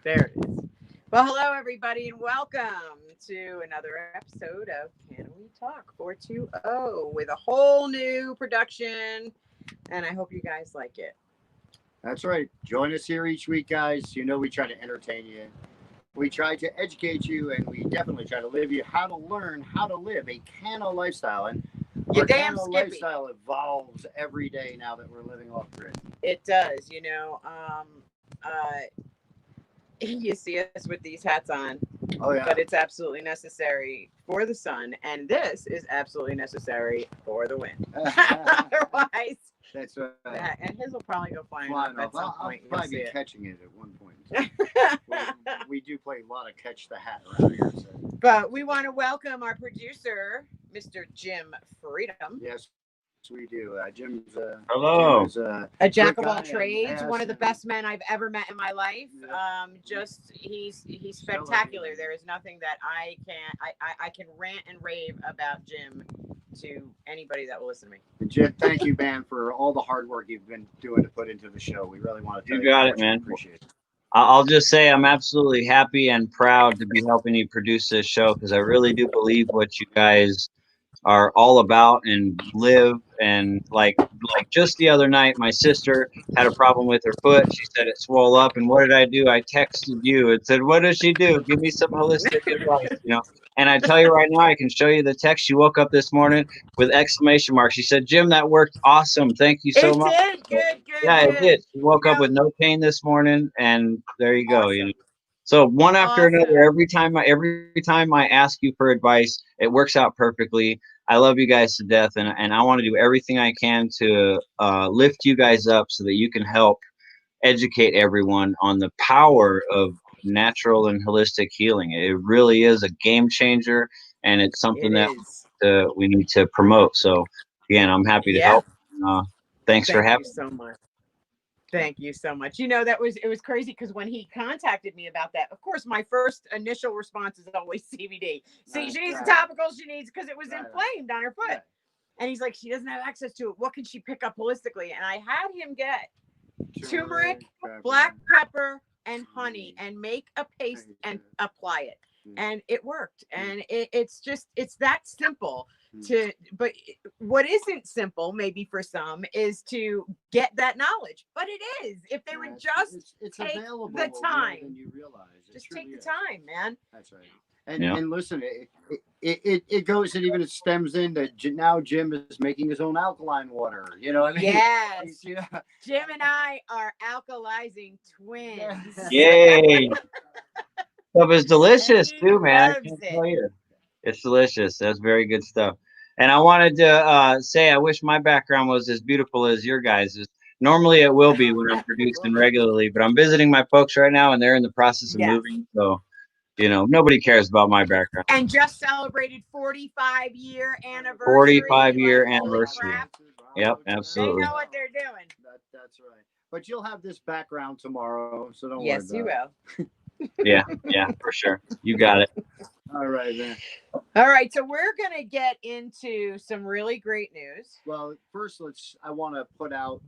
There it is. Well, hello, everybody, and welcome to another episode of Can We Talk 420 with a whole new production. And I hope you guys like it. That's right. Join us here each week, guys. You know we try to entertain you. We try to educate you, and we definitely try to live you how to learn how to live a Cano lifestyle. And You our damn Cano Skippy. lifestyle evolves every day now that we're living off grid. It does, you see us with these hats on, Oh yeah. but it's absolutely necessary for the sun, and this is absolutely necessary for the wind. Otherwise, That's right. and his will probably go flying Flying off off. at some I'll point. You'll probably see be it. catching it at one point. we do play a lot of catch the hat around here. So. But we want to welcome our producer, Mr. Jim Freedom. Yes, we do. Jim's Hello. A jack of Good all guy, trades, yes. one of the best men I've ever met in my life. He's spectacular. There is nothing that I can rant and rave about Jim to anybody that will listen to me. Jim, thank you, man, for all the hard work you've been doing to put into the show. We really want to tell You you got how it, much we man. appreciate it. I'll just say I'm absolutely happy and proud to be helping you produce this show because I really do believe what you guys are all about and live. And like just the other night, my sister had a problem with her foot. She said it swole up, and what did I do? I texted you and said, "What does she do? Give me some holistic advice." And I tell you right now, I can show you the text. She woke up this morning with exclamation marks. She said, "Jim, that worked awesome. Thank you so It much." did. Good. Yeah, it did. She woke up with no pain this morning, and there you go. Awesome. So one after Awesome. another, every time I ask you for advice, it works out perfectly. I love you guys to death, and I want to do everything I can to lift you guys up so that you can help educate everyone on the power of natural and holistic healing. It really is a game changer, and it's something It that is. we need to promote. So again, I'm happy to Yeah. help. Thanks for Thank having you so much. Thank you so much. It was crazy because when he contacted me about that, of course, my first initial response is always CBD. See, she needs a topical. She needs because it was inflamed on her foot. Right. And he's like, she doesn't have access to it. What can she pick up holistically? And I had him get turmeric, black pepper, and honey, and make a paste and apply it. And it worked. And it's that simple. But what isn't simple maybe for some is to get that knowledge, but it is if they would just it's take available the time. more than you realize. Just take the time, man. That's right. And listen, it goes and even it stems in that now Jim is making his own alkaline water. You know what I mean? Yes. Yeah. Jim and I are alkalizing twins. Yay! Stuff is delicious He too, man. I loves can't it. tell you. It's delicious. That's very good stuff. And I wanted to say I wish my background was as beautiful as your guys'. Normally it will be when I'm producing regularly, but I'm visiting my folks right now and they're in the process of Yes. moving. So, nobody cares about my background. And just celebrated 45-year anniversary. 45-year Like, holy anniversary. crap. Yep, They absolutely. know what they're doing. That's right. But you'll have this background tomorrow, so don't Yes, worry you about will. Yeah, for sure. You got it. All right, man. All right, so we're going to get into some really great news. Well, first, I want to put out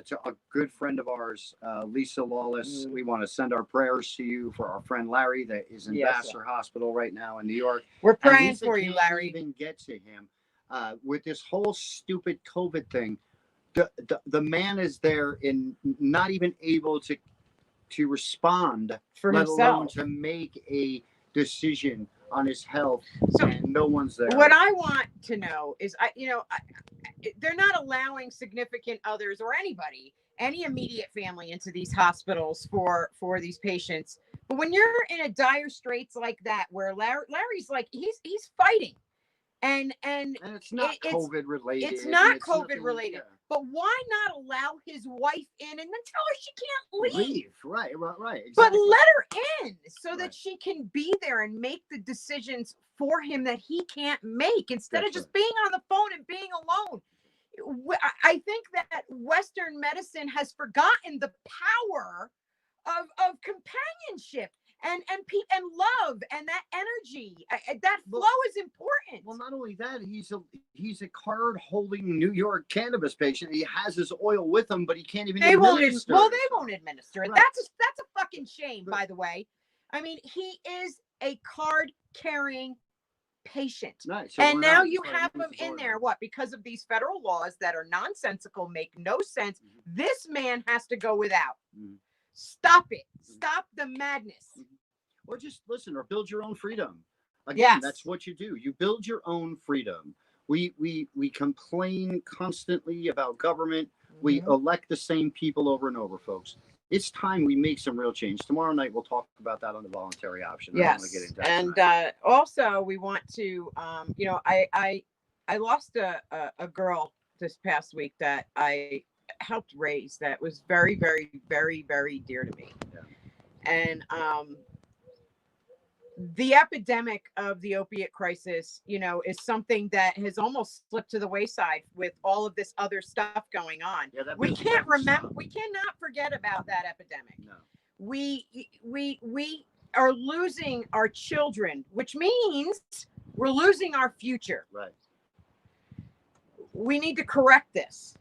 to a good friend of ours, Lisa Lawless. We want to send our prayers to you for our friend Larry that is in Vassar Hospital right now in New York. We're praying Lisa for you, can't Larry. Even get to him with this whole stupid COVID thing. The man is there and not even able to respond For let himself. alone to make a decision on his health. So and no one's there. What I want to know is, they're not allowing significant others or any immediate family into these hospitals for these patients. But when you're in a dire straits like that, where Larry's like he's fighting, and it's not COVID related. It's not COVID related. Yeah. But why not allow his wife in and then tell her she can't leave? Right. Exactly. But let her in so that she can be there and make the decisions for him that he can't make instead of just being on the phone and being alone. I think that Western medicine has forgotten the power of companionship and love and that energy. That flow is important. Well, not only that, he's a card holding New York cannabis patient. He has his oil with him, but he can't even administer. They won't administer it. Right. That's a fucking shame, by the way. I mean, he is a card carrying patient. Nice. So And why now not? you Just let have him him use in the there, board. what? Because of these federal laws that are nonsensical, make no sense. This man has to go without. Stop it. Stop the madness. Or just listen, or build your own freedom. Again, Yes. that's what you do. You build your own freedom. We complain constantly about government. We elect the same people over and over, folks. It's time we make some real change. Tomorrow night we'll talk about that on the voluntary option. I don't want to get Yes, into that and tonight. also we want to, you know, I lost a girl this past week that I helped raise that was very, very, very, very dear to me. Yeah. And the epidemic of the opiate crisis, you know, is something that has almost slipped to the wayside with all of this other stuff going on. Yeah, that We business can't doesn't remember, stop. we cannot forget about that epidemic. No. We are losing our children, which means we're losing our future. Right. We need to correct this.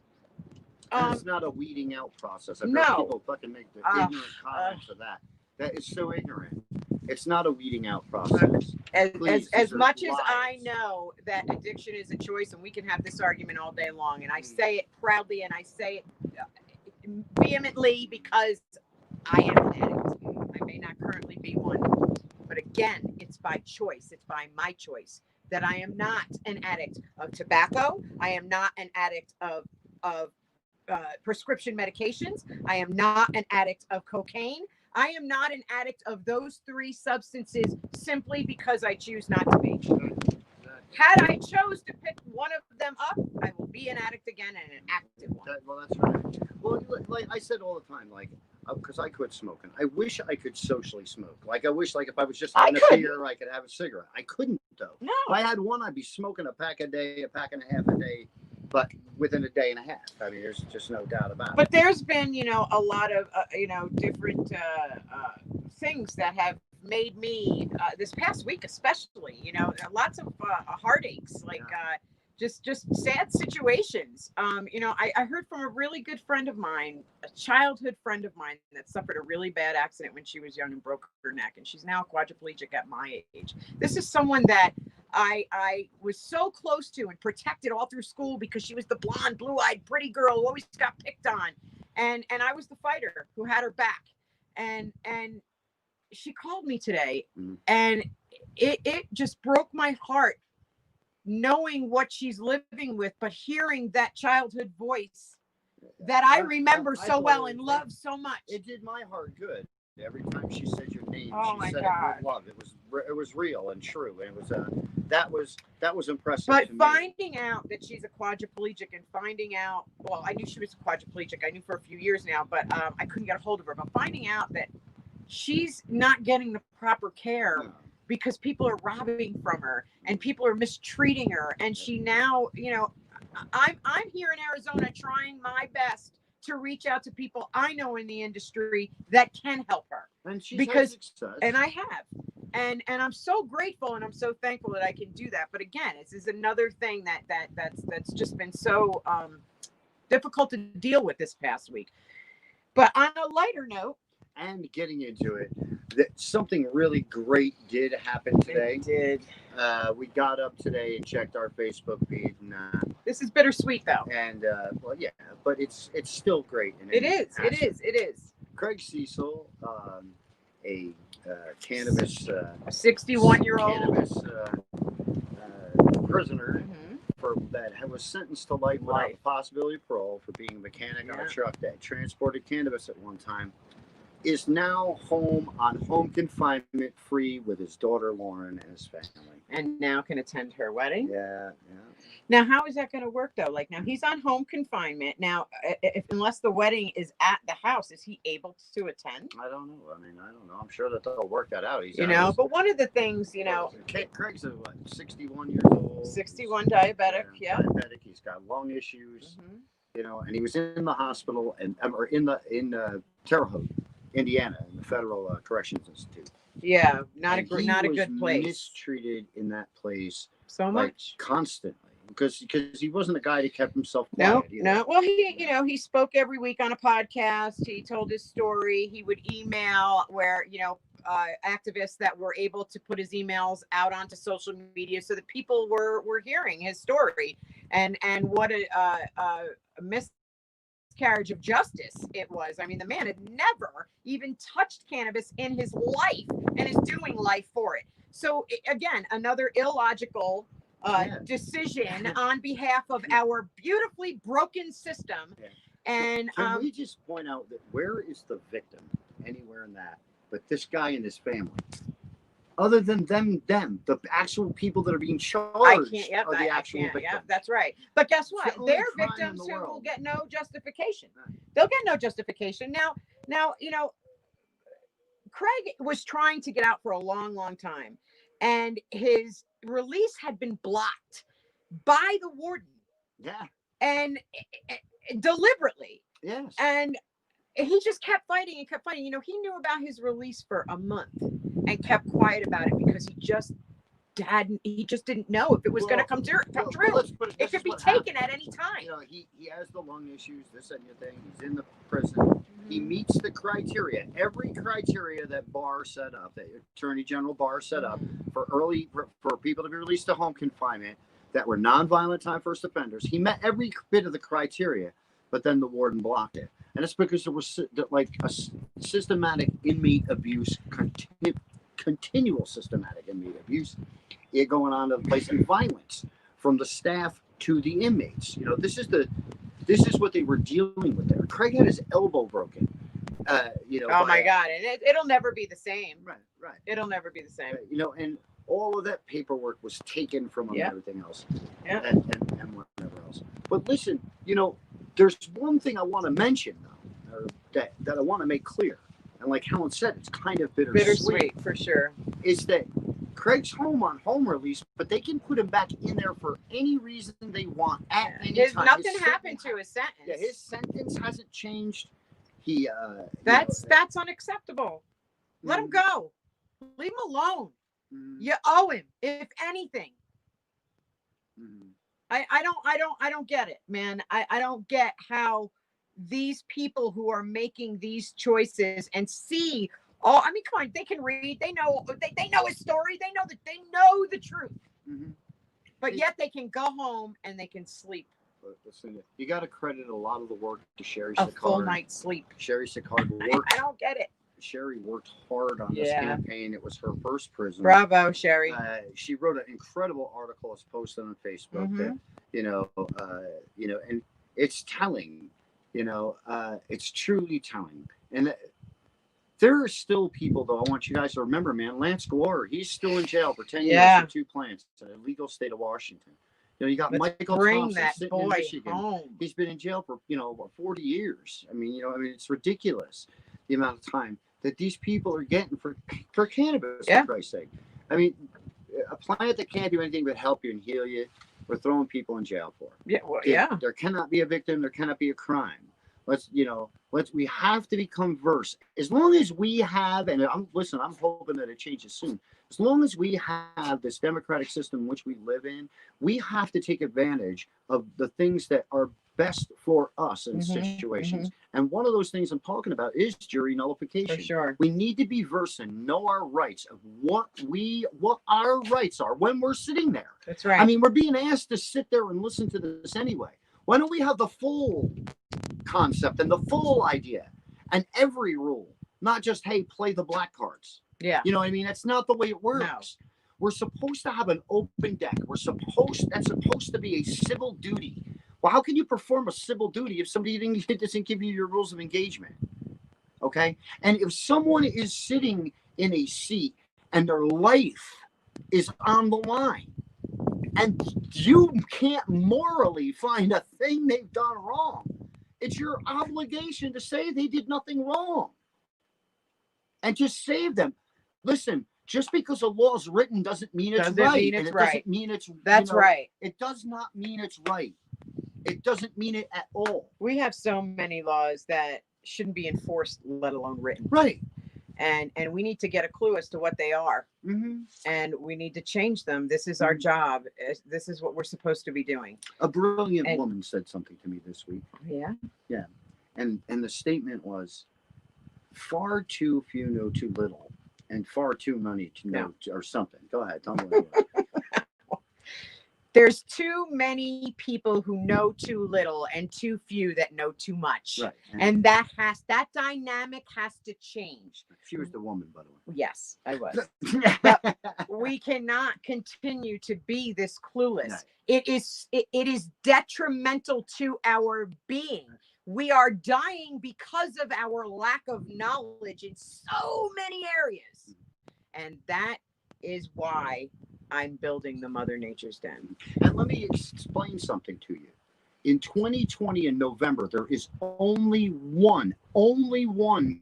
And it's not a weeding out process. I've no. heard people fucking make the ignorant comments of that. That is so ignorant. It's not a weeding out process. Please, As these are much as I lies. know that addiction is a choice, and we can have this argument all day long, and I say it proudly and I say it vehemently because I am an addict. I may not currently be one, but again, it's by choice. It's by my choice that I am not an addict of tobacco. I am not an addict of prescription medications. I am not an addict of cocaine. I am not an addict of those three substances simply because I choose not to be. Had I chose to pick one of them up, I will be an addict again and an active one. Well, that's right. Well, like I said all the time, like, because I quit smoking. I wish I could socially smoke. Like, I wish, like, if I was just having a beer, I could have a cigarette. I couldn't, though. No. If I had one, I'd be smoking a pack a day, a pack and a half a day, but within a day and a half. I mean, there's just no doubt about it. But there's been, you know, a lot of, you know, different things that have made me, this past week especially, you know, lots of heartaches, like just sad situations. You know, I heard from a really good friend of mine, a childhood friend of mine that suffered a really bad accident when she was young and broke her neck, and she's now quadriplegic at my age. This is someone that I was so close to and protected all through school because she was the blonde, blue-eyed, pretty girl who always got picked on, and I was the fighter who had her back, and she called me today, and it just broke my heart knowing what she's living with, but hearing that childhood voice that I remember so well and love so much. It did my heart good. Every time she said your name, she said it with love. It was real and true, and it was that was impressive. But to me. finding out that she's a quadriplegic and finding out, well, I knew she was a quadriplegic. I knew for a few years now, but I couldn't get a hold of her. But finding out that she's not getting the proper care because people are robbing from her and people are mistreating her, and she now, you know, I'm here in Arizona trying my best to reach out to people I know in the industry that can help her. And she's because had success. And I have. And I'm so grateful and I'm so thankful that I can do that. But again, this is another thing that's just been so difficult to deal with this past week. But on a lighter note, and getting into it, that something really great did happen today. It did. We got up today and checked our Facebook feed, and this is bittersweet though. And well, yeah, but it's still great. It is. Craig Cecil, a cannabis, a 61-year-old cannabis prisoner that was sentenced to life without the possibility of parole for being a mechanic on a truck that transported cannabis at one time, is now home on home confinement, free with his daughter Lauren and his family, and now can attend her wedding. Yeah. Now, how is that going to work though? Like, now he's on home confinement. Now, unless the wedding is at the house, is he able to attend? I don't know. I mean, I don't know. I'm sure that they'll work that out. He's, you know, but one of the things, you know, Craig's 61 years old. 61, diabetic. Yeah. Diabetic. He's got lung issues. You know, and he was in the hospital or in Terre Haute, Indiana, in the Federal Corrections Institute. Yeah, not a good place. Mistreated in that place so much, constantly. because he wasn't a guy that kept himself No, quiet. no. Well, he spoke every week on a podcast. He told his story. He would email where, activists that were able to put his emails out onto social media so that people were hearing his story, and what a miscarriage of justice it was. I mean, the man had never even touched cannabis in his life and is doing life for it. So again, another illogical decision on behalf of our beautifully broken system. Yeah. And can we just point out that where is the victim anywhere in that but this guy and his family? Other than them, the actual people that are being charged are the actual victims. Yeah, that's right. But guess what? They're victims who will get no justification. They'll get no justification. Now, Craig was trying to get out for a long, long time, and his release had been blocked by the warden. Yeah. And deliberately. Yes. And he just kept fighting and kept fighting. He knew about his release for a month and kept quiet about it because he just didn't know if it was going to come true. It could be taken at any time. He has the lung issues, this and your thing. He's in the prison. He meets the criteria, every criteria that Barr set up, that Attorney General Barr set up for people to be released to home confinement that were nonviolent time first offenders. He met every bit of the criteria, but then the warden blocked it. And it's because there was like a systematic inmate abuse, continual systematic inmate abuse going on in the place, and violence from the staff to the inmates. This is what they were dealing with there. Craig had his elbow broken. Oh my God. And it'll never be the same. Right. It'll never be the same. And all of that paperwork was taken from him and everything else. Yeah. And whatever else. But listen, there's one thing I want to mention, though, that I want to make clear. And like Helen said, it's kind of bittersweet. For sure. Is that Craig's home on home release, but they can put him back in there for any reason they want at any time. Nothing happened to his sentence. Yeah, his sentence hasn't changed. That's unacceptable. Let him go. Leave him alone. You owe him, if anything. I don't get it, man. I don't get how these people who are making these choices and see come on, they can read, they know his story, they know the truth. But yet they can go home and they can sleep. But listen, you got to credit a lot of the work to Sherry A Sicard. full night's sleep. Sherry Sicard worked. I don't get it. Sherry worked hard on this campaign. It was her first prison. Bravo, Sherry. She wrote an incredible article. It's posted on Facebook. That, and it's telling. It's truly telling. And there are still people, though. I want you guys to remember, man. Lance Glover, he's still in jail for 10 years for 2 plants in a legal state of Washington. You got Michael Thompson sitting in Michigan. Home. He's been in jail for 40 years. It's ridiculous the amount of time that these people are getting for cannabis. For Christ's sake, a plant that can't do anything but help you and heal you, we're throwing people in jail for. There cannot be a victim. There cannot be a crime. We have to become versed. As long as we have, and I'm hoping that it changes soon. As long as we have this democratic system in which we live in, we have to take advantage of the things that are best for us in situations. And one of those things I'm talking about is jury nullification. For sure. We need to be versed and know our rights of what our rights are when we're sitting there. That's right. We're being asked to sit there and listen to this anyway. Why don't we have the full concept and the full idea and every rule, not just, hey, play the black cards. Yeah. That's not the way it works. No. We're supposed to have an open deck. That's supposed to be a civil duty. Well, how can you perform a civil duty if somebody doesn't give you your rules of engagement? Okay. And if someone is sitting in a seat and their life is on the line, and you can't morally find a thing they've done wrong, it's your obligation to say they did nothing wrong and just save them. Listen, just because a law is written doesn't mean it's right. Doesn't mean it's right. It does not mean it's right. It doesn't mean it at all. We have so many laws that shouldn't be enforced, let alone written. Right. and we need to get a clue as to what they are, and we need to change them. This is our job. This is what we're supposed to be doing. A brilliant woman said something to me this week. Yeah. And the statement was, far too few know too little, and far too many to know, or something. Go ahead, tell me what it was. There's too many people who know too little and too few that know too much. Right. And that dynamic has to change. She was the woman, by the way. Yes, I was. But we cannot continue to be this clueless. No. It is detrimental to our being. We are dying because of our lack of knowledge in so many areas. And that is why I'm building the Mother Nature's Den. And let me explain something to you. In 2020 in November, there is only one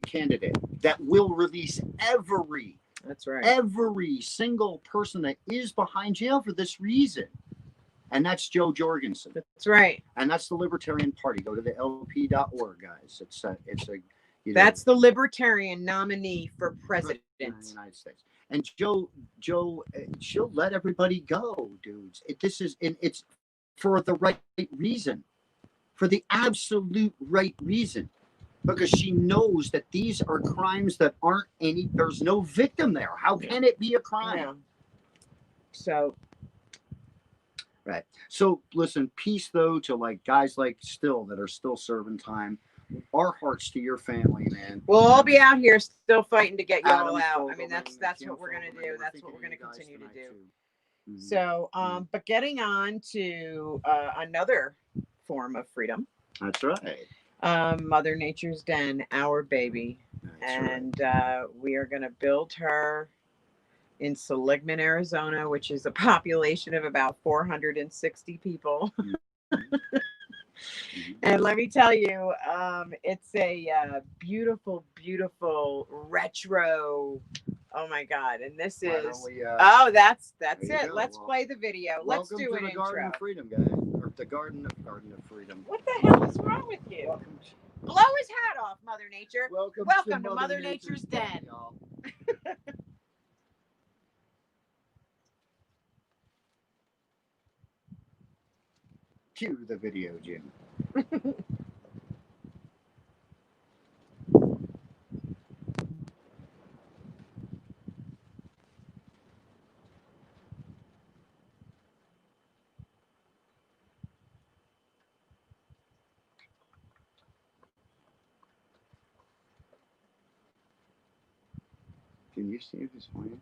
candidate that will release every single person that is behind jail for this reason. And that's Jo Jorgensen. That's right. And that's the Libertarian Party. Go to the LP.org, guys. That's the Libertarian nominee for president in the United States. And Jo, she'll let everybody go, dudes. It's for the right reason, for the absolute right reason, because she knows that these are crimes that aren't there's no victim there. How can it be a crime? Yeah. So. Right. So listen, peace though to guys like Still that are still serving time. Our hearts to your family, man. We'll all be out here still fighting to get you all out. I mean, that's what we're gonna do. That's what we're gonna continue to do. Mm-hmm. So, but getting on to another form of freedom. That's right. Mother Nature's Den, our baby, and we are gonna build her in Seligman, Arizona, which is a population of about 460 people. And let me tell you, it's a beautiful, beautiful retro. Oh my God! And this is that's it. Let's play the video. Let's do an intro. Garden of Freedom, guys, or the Garden of Freedom. What the hell is wrong with you? Blow his hat off, Mother Nature. Welcome to Mother Nature's Den. Y'all. Cue the video, Jim. Can you see this one?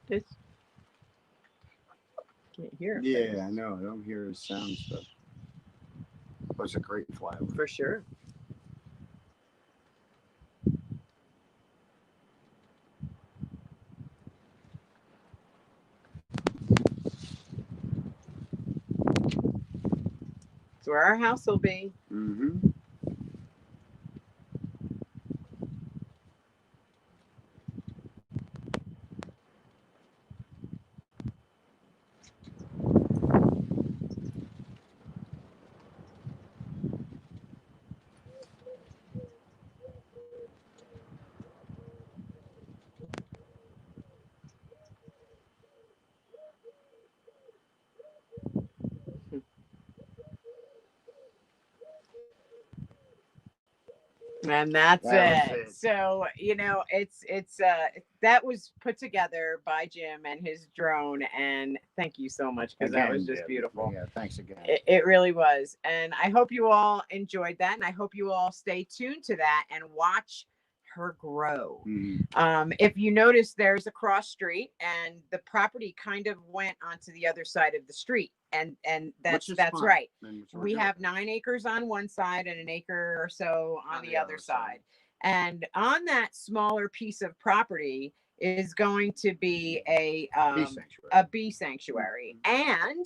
This. Can't hear. Yeah, I know. I don't hear his sound stuff. It was a great flyover. For sure. It's where our house will be. Mm-hmm. And that's it. So, it's that was put together by Jim and his drone, and thank you so much, because that was just beautiful. Yeah, thanks again. It really was. And I hope you all enjoyed that, and I hope you all stay tuned to that and watch her grow. Mm-hmm. If you notice, there's a cross street, and the property kind of went onto the other side of the street, and that's right. We have 9 acres on one side and an acre or so on the other side. And on that smaller piece of property is going to be a bee sanctuary and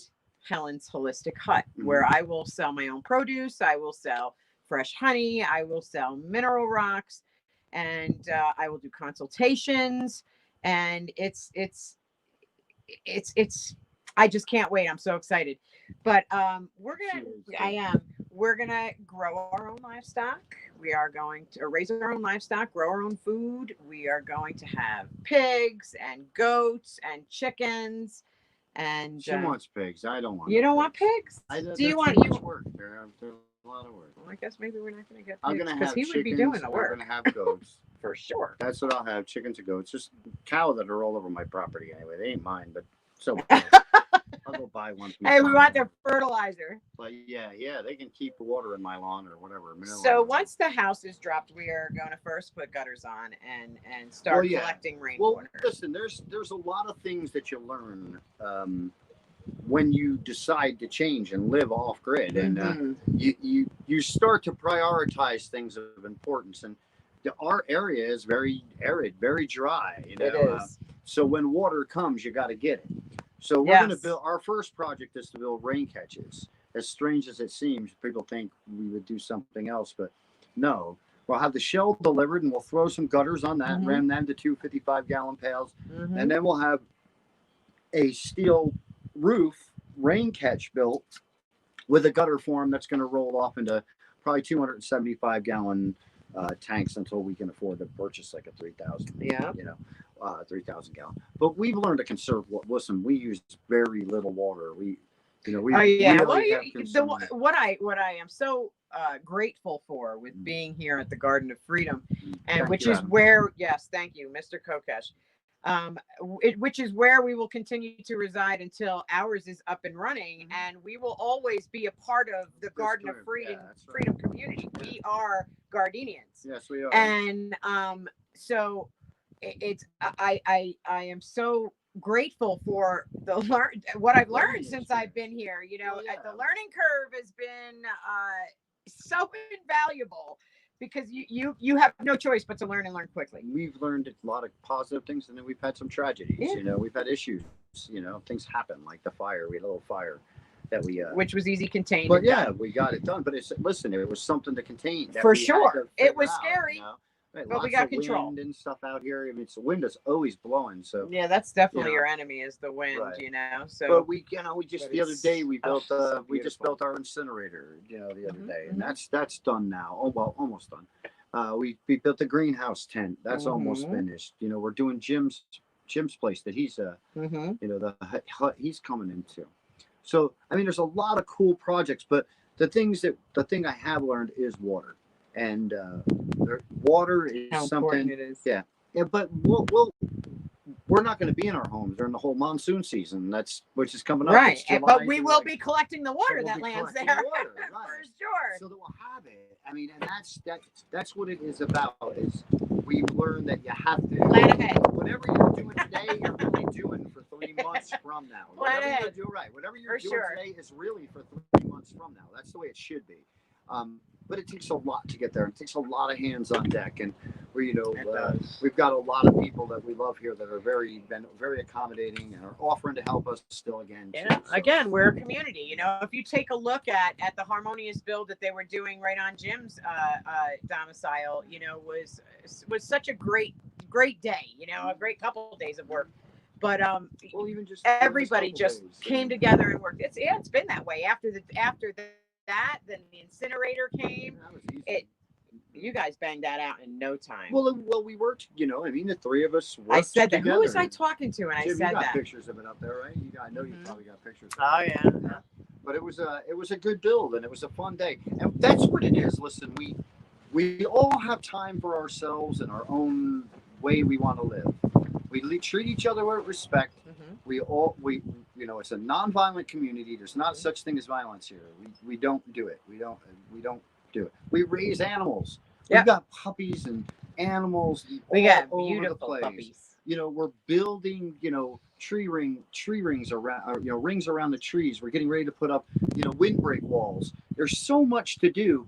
Helen's Holistic Hut, where I will sell my own produce, I will sell fresh honey, I will sell mineral rocks, and I will do consultations, and it's I just can't wait. I'm so excited. But we're we're gonna grow our own livestock. We are going to raise our own livestock, grow our own food. We are going to have pigs and goats and chickens. And She wants pigs. I don't want. you no don't want pigs? Do you want you? Work? There's a lot of work. Well, I guess maybe we're not gonna get I'm pigs gonna because have he chickens. would be doing the I'm work gonna have goats. for sure. That's what I'll have: chickens and goats. Just cow that are all over my property anyway. They ain't mine, but so. I'll go buy one. Hey, we want their fertilizer. But yeah, they can keep the water in my lawn or whatever. So once the house is dropped, we are going to first put gutters on and start collecting rainwater. Well, listen, there's a lot of things that you learn when you decide to change and live off grid, and you start to prioritize things of importance. And our area is very arid, very dry. You know? It is. So when water comes, you got to get it. So we're going to build, our first project is to build rain catches. As strange as it seems, people think we would do something else, but no. We'll have the shell delivered and we'll throw some gutters on that, ram them to 2 55-gallon pails, and then we'll have a steel roof rain catch built with a gutter form that's going to roll off into probably 275-gallon tanks until we can afford to purchase like a 3,000. Yeah. 3,000 gallon. But we've learned to conserve. Listen, we use very little water. We what I am so grateful for with being here at the Garden of Freedom, and which is where, yes, thank you, Mr. Kokesh. Which is where we will continue to reside until ours is up and running, and we will always be a part of the Garden of Freedom community. We are Gardenians. Yes, we are. And so it's I am so grateful for what I've learned since I've been here. The learning curve has been so invaluable, because you have no choice but to learn and learn quickly. We've learned a lot of positive things, and then we've had some tragedies. Yeah. We've had issues. Things happen, like the fire. We had a little fire that we which was easy contained. But we got it done. But it was something to contain. For sure, it was scary. Right, but we got control. Wind and stuff out here. I mean, the wind is always blowing. So that's definitely your enemy, is the wind. Right. So. But we just the other day we built just built our incinerator. The other day, and that's done now. Oh well, almost done. We built the greenhouse tent. That's almost finished. We're doing Jim's place that he's the hut he's coming into. So I mean, there's a lot of cool projects, but the thing I have learned is water. And water is how something. It is. Yeah. But we're not going to be in our homes during the whole monsoon season. Which is coming up. Right. But we will be collecting the water that lands there. Water, right. For sure. So that we'll have it. I mean, and that's what it is about. Is we've learned that you have to plan ahead. Whatever you're doing today, you're really doing for 3 months from now. Plan ahead. Whatever you're doing today is really for 3 months from now. That's the way it should be. But it takes a lot to get there. It takes a lot of hands on deck, and we've got a lot of people that we love here that are been very accommodating and are offering to help us still again. Yeah. So. Again, we're a community. If you take a look at the harmonious build that they were doing right on Jim's domicile, was such a great day. A great couple of days of work. But even just everybody just came together and worked. It's been that way after that, then the incinerator came. That was easy. You guys banged that out in no time. Well, we worked. The three of us worked. I said that. Together. Who was I talking to? And Jim, I said you got that. pictures of it up there, right? I know you probably got pictures. Oh yeah. But it was a good build, and it was a fun day, and that's what it is. Listen, we all have time for ourselves and our own way we want to live. We treat each other with respect. It's a non-violent community. There's not such thing as violence here. We don't do it. We don't do it. We raise animals. We've got puppies and animals. We got all beautiful over the place. puppies. We're building, tree rings around, rings around the trees. We're getting ready to put up, windbreak walls. There's so much to do,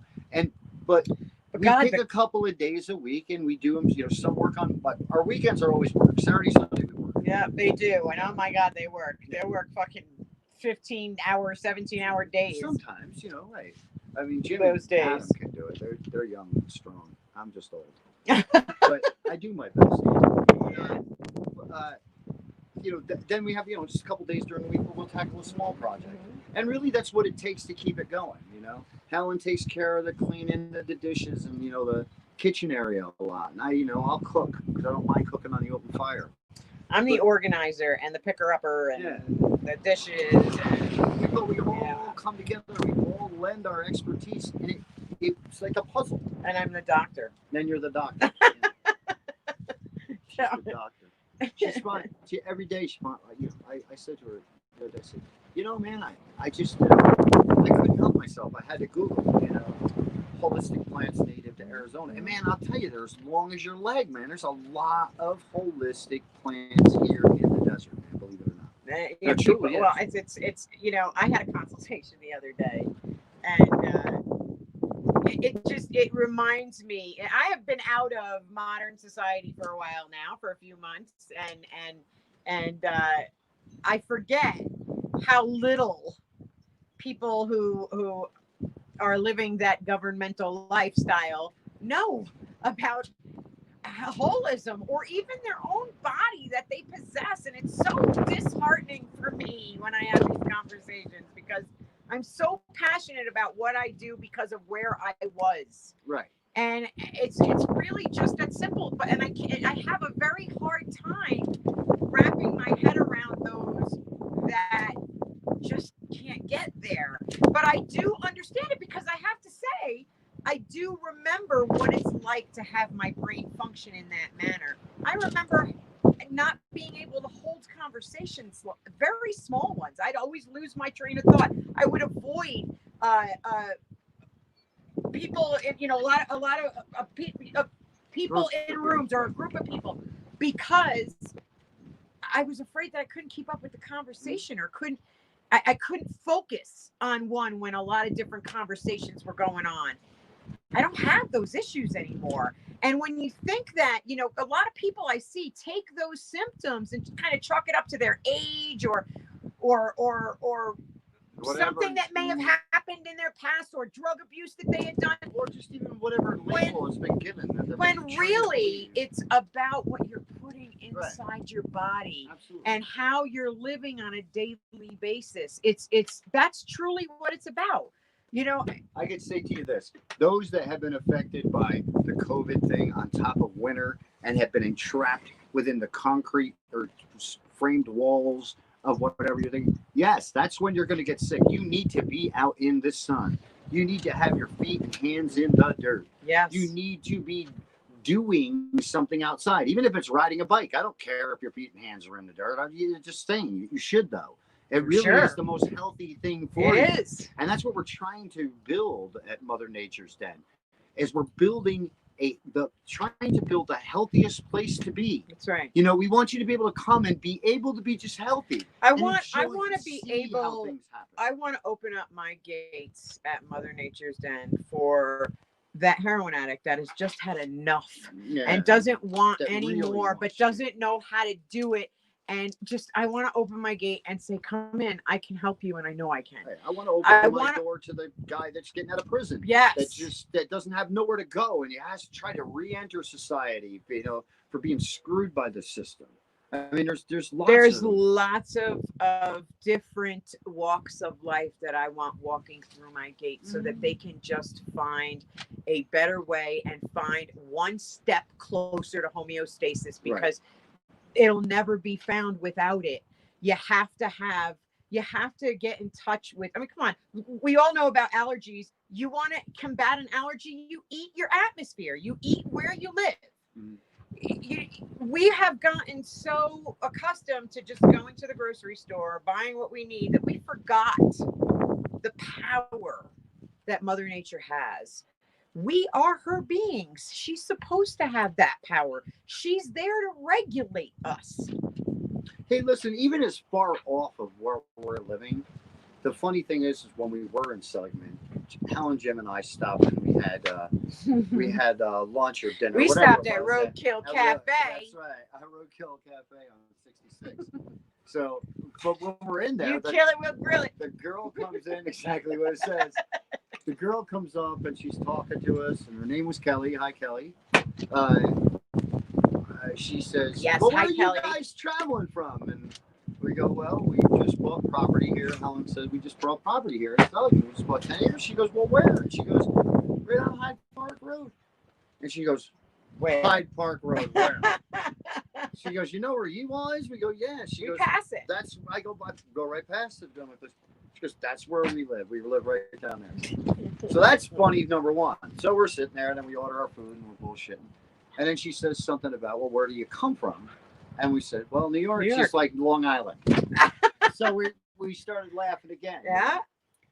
but we pick a couple of days a week and we do them. Some work on, but our weekends are always work. Saturday, Sunday we work. Yeah, they do, and oh my God, they work. They work fucking 15-hour, 17-hour days. Sometimes, right. I mean, Jim those days. Adam can do it. They're young and strong. I'm just old, but I do my best. Then we have just a couple days during the week where we'll tackle a small project. And really, that's what it takes to keep it going. Helen takes care of the cleaning, the dishes, and the kitchen area a lot. And I'll cook because I don't mind cooking on the open fire. I'm the organizer and the picker-upper and the dishes. And, we all come together. We all lend our expertise, and it's like a puzzle. And I'm the doctor. Then you're the doctor. She's the doctor. She's fine. Every day she's fine. I said to her the other day, I said, man, I just I couldn't help myself. I had to Google, holistic plants native to Arizona. And man, I'll tell you, they're as long as your leg, man. There's a lot of holistic plants here in the desert, man, believe it or not. Yeah, truly well, it's I had a consultation the other day, and it reminds me. I have been out of modern society for a while now, for a few months, and I forget how little people who are living that governmental lifestyle know about holism or even their own body that they possess. And it's so disheartening for me when I have these conversations, because I'm so passionate about what I do because of where I was. Right. And it's really just that simple. But I have a very hard time wrapping my head around those that just can't get there. But I do understand it, because I have to say, I do remember what it's like to have my brain function in that manner. I remember not being able to hold conversations, very small ones. I'd always lose my train of thought. I would avoid people, a lot of people in rooms, or a group of people, because I was afraid that I couldn't keep up with the conversation, or I couldn't focus on one when a lot of different conversations were going on. I don't have those issues anymore. And when you think that, a lot of people I see take those symptoms and kind of chalk it up to their age or something that may have happened in their past, or drug abuse that they had done, or just even whatever label has been given. When really it's about what you're putting inside your body. Absolutely. And how you're living on a daily basis. That's truly what it's about. I could say to you this: those that have been affected by the COVID thing on top of winter and have been entrapped within the concrete or framed walls of whatever you're thinking, yes, that's when you're going to get sick. You need to be out in the sun. You need to have your feet and hands in the dirt. Yes. You need to be doing something outside, even if it's riding a bike. I don't care if your feet and hands are in the dirt. I'm just saying, you should, though. It really is the most healthy thing for you. It is. And that's what we're trying to build at Mother Nature's Den, is we're building trying to build the healthiest place to be. That's right. We want you to be able to come and be able to be just healthy. I want to be able, I want to open up my gates at Mother Nature's Den for that heroin addict that has just had enough and doesn't want any more, but doesn't know how to do it. And I want to open my gate and say, come in, I can help you. And I know I can. I want to open my door to the guy that's getting out of prison. Yes. That doesn't have nowhere to go. And he has to try to re-enter society, for being screwed by the system. I mean, there's lots of different walks of life that I want walking through my gate, so that they can just find a better way and find one step closer to homeostasis, because it'll never be found without it. You have to get in touch with, come on. We all know about allergies. You want to combat an allergy, you eat your atmosphere, you eat where you live. We have gotten so accustomed to just going to the grocery store, buying what we need, that we forgot the power that Mother Nature has. We are her beings. She's supposed to have that power. She's there to regulate us. Hey, listen, even as far off of where we're living, the funny thing is when we were in Seligman, Helen, Jim, and I stopped, and we had lunch or dinner. We stopped at Roadkill Cafe. That's right, Roadkill Cafe on 66. So, but when we're in there, kill it, we'll grill it. The girl comes in, exactly what it says. The girl comes up and she's talking to us, and her name was Kelly. Hi, Kelly. She says, yes, well, hi, where are Kelly. you guys traveling from? And We go, well, we just bought property here. Helen said, we just bought property here. I tell you, we just bought 10 acres. She goes, well, where? And she goes, right on Hyde Park Road. And she goes, Where? Hyde Park Road, where? She goes, you know where Ewell is? We go, yeah. She We goes, pass it. that's, I go right past it. Going like this. She goes, that's where we live. We live right down there. So that's funny, number one. So we're sitting there, and then we order our food, and we're bullshitting. And then she says something about, well, where do you come from? And we said, well, New York. She's like Long Island. So we started laughing again. Yeah.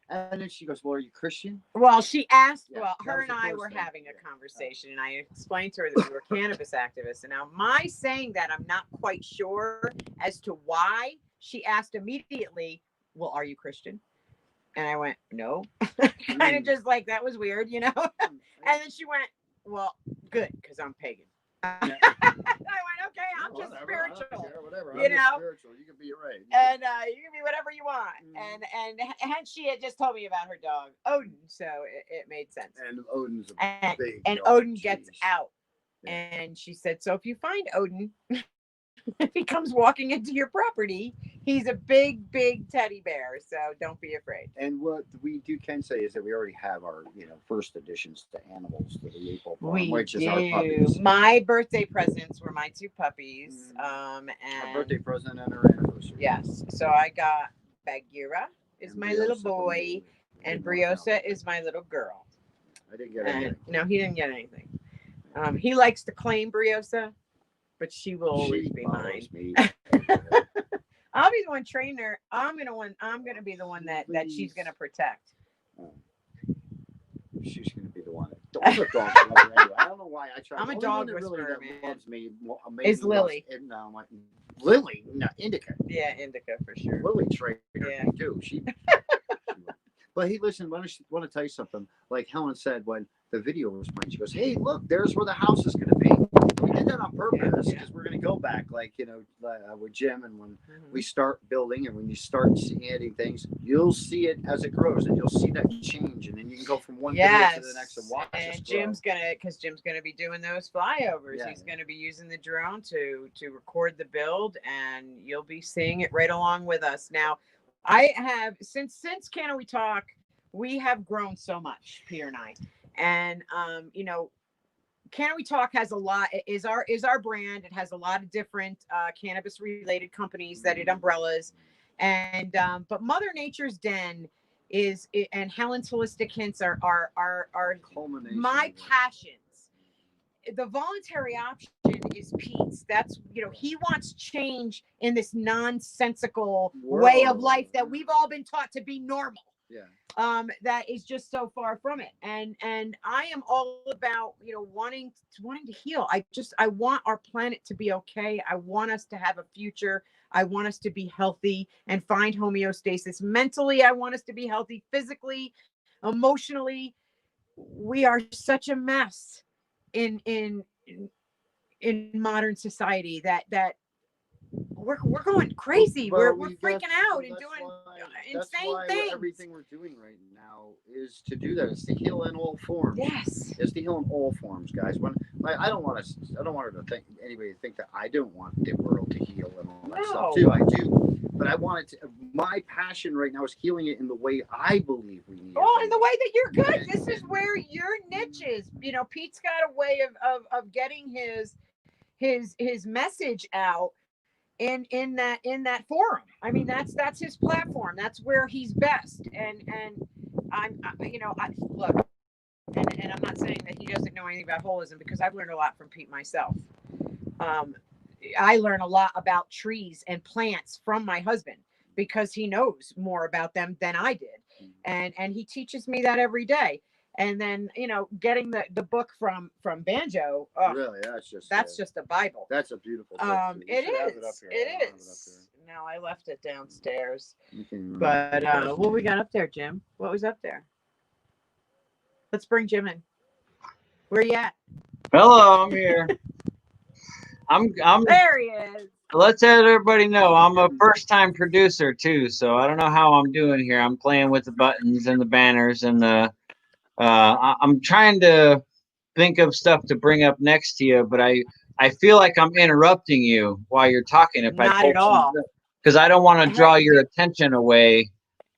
And then she goes, well, are you Christian? Well, she asked, Yeah, well, that her was and the I first were thing. having a conversation, and I explained to her that we were cannabis activists. And now, my saying that, I'm not quite sure as to why she asked immediately, well, are you Christian? And I went, no. Kind of just like, that was weird, you know? And then she went, well, good, because I'm pagan. I went, okay, I'm just spiritual. Whatever. You know? Spiritual. You can be right. And you can be whatever you want. And hence she had just told me about her dog, Odin. So it made sense. And Odin's a And, big and dog. Odin gets Jeez. out. Yeah. And she said, so if you find Odin, if he comes walking into your property, he's a big, big teddy bear. So don't be afraid. And what we can say is that we already have our, first additions to animals to the April farm, We which is do. our puppies. My birthday presents were my 2 puppies. Our And birthday present and our anniversary. yes. So I got Bagheera is And my little Briosa, boy, and Briosa is my little girl. I didn't get And anything. no, he didn't get anything. He likes to claim Briosa, but she will always be mine. Me. I'll be the one training her. I'm gonna be the one that she's gonna protect. She's going to be the one. I'm a dog lover anyway. I don't know why I try. I'm a The only dog one that really whisperer, that man. loves me, Is Lily. Lily, no, Indica. Yeah, Indica for sure. Lily traded Yeah. me too. She. But hey, listen, I want to tell you something. Like Helen said when the video was playing, she goes, "Hey, look, there's where the house is going to be." We did that on purpose because we're going to go back, with Jim, and when we start building and when you start adding things, you'll see it as it grows, and you'll see that change, and then you can go from one video to the next and watch us And grow. Jim's gonna be doing those flyovers. Yeah. He's gonna be using the drone to record the build, and you'll be seeing it right along with us. Now, I have since Can We Talk, we have grown so much, Peter and I, and Can We Talk has a lot, is our brand. It has a lot of different cannabis related companies that it umbrellas, and but Mother Nature's Den and Helen's Holistic Hints are Culmination my of it. passions. The voluntary option is Pete's. That's, he wants change in this nonsensical way of life that we've all been taught to be normal. Yeah. That is just so far from it. And I am all about, wanting to heal. I want our planet to be okay. I want us to have a future. I want us to be healthy and find homeostasis. Mentally, I want us to be healthy. Physically, emotionally, we are such a mess in modern society that we're going crazy. Well, We're freaking out and doing insane things. Everything we're doing right now is to do that. It's to heal in all forms. Yes. It's to heal in all forms, guys. When I don't want to think anybody to think that I don't want the world to heal and all that stuff too. I do, but I want it to. My passion right now is healing it in the way I believe we need. Oh, in the way that you're good. This is where your niche is. Pete's got a way of getting his message out in that forum. I mean, that's his platform. That's where he's best. And look, and I'm not saying that he doesn't know anything about holism, because I've learned a lot from Pete myself. I learn a lot about trees and plants from my husband, because he knows more about them than I did. And he teaches me that every day. And then, getting the book from Banjo, Really, that's just a Bible. That's a beautiful book. It is. It is. No, I left it downstairs. But what we got up there, Jim? What was up there? Let's bring Jim in. Where you at? Hello, I'm here. I'm There he is. Let's let everybody know I'm a first-time producer too, so I don't know how I'm doing here. I'm playing with the buttons and the banners and the I'm trying to think of stuff to bring up next to you, but I feel like I'm interrupting you while you're talking. If Not at all. because I don't want to draw Hey, your attention away,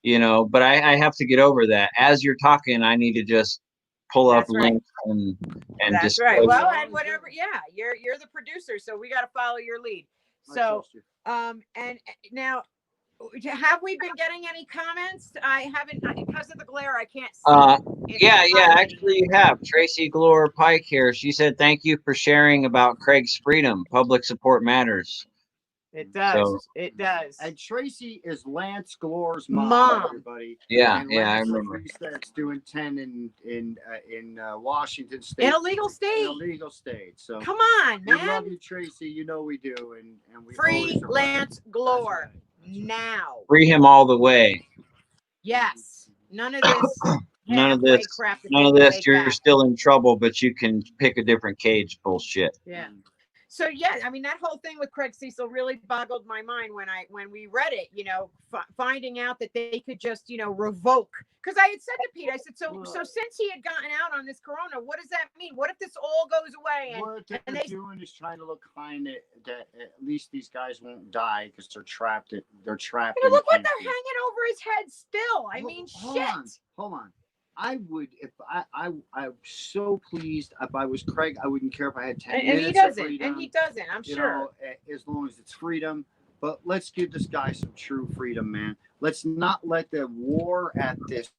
but I have to get over that. As you're talking, I need to just pull up That's right. links and That's display. right. Well, and whatever. Yeah, you're the producer, so we got to follow your lead. So, and now, have we been getting any comments? I haven't, because of the glare. I can't see. Yeah, actually you have. Tracy Glore Pike here. She said, "Thank you for sharing about Craig's freedom. Public support matters." It does. So, It does. And Tracy is Lance Glore's Mom. mom, everybody. yeah, And I Lance remember. that's doing 10 in Washington State. In a legal In a state. legal state. So Come on, we man. love you, Tracy. You know we do, and we Free always are. Lance Glore That's right. now. Free him all the way. Yes. None of this. None of halfway this. crap that None they of this. take You're back. still in trouble, but you can pick a different cage. Bullshit. Yeah. So yeah, I mean that whole thing with Craig Cecil really boggled my mind when we read it. Finding out that they could just revoke. Because I had said to Pete, I said, so since he had gotten out on this corona, what does that mean? What if this all goes away? What they're doing is trying to look kind of that at least these guys won't die because they're trapped. They're trapped. Look what they're hanging over his head still. I mean, shit. Hold on. I would, if I'm so pleased. If I was Craig, I wouldn't care if I had 10 And minutes he doesn't. of freedom. And he doesn't. I'm sure. As long as it's freedom. But let's give this guy some true freedom, man. Let's not let the war at this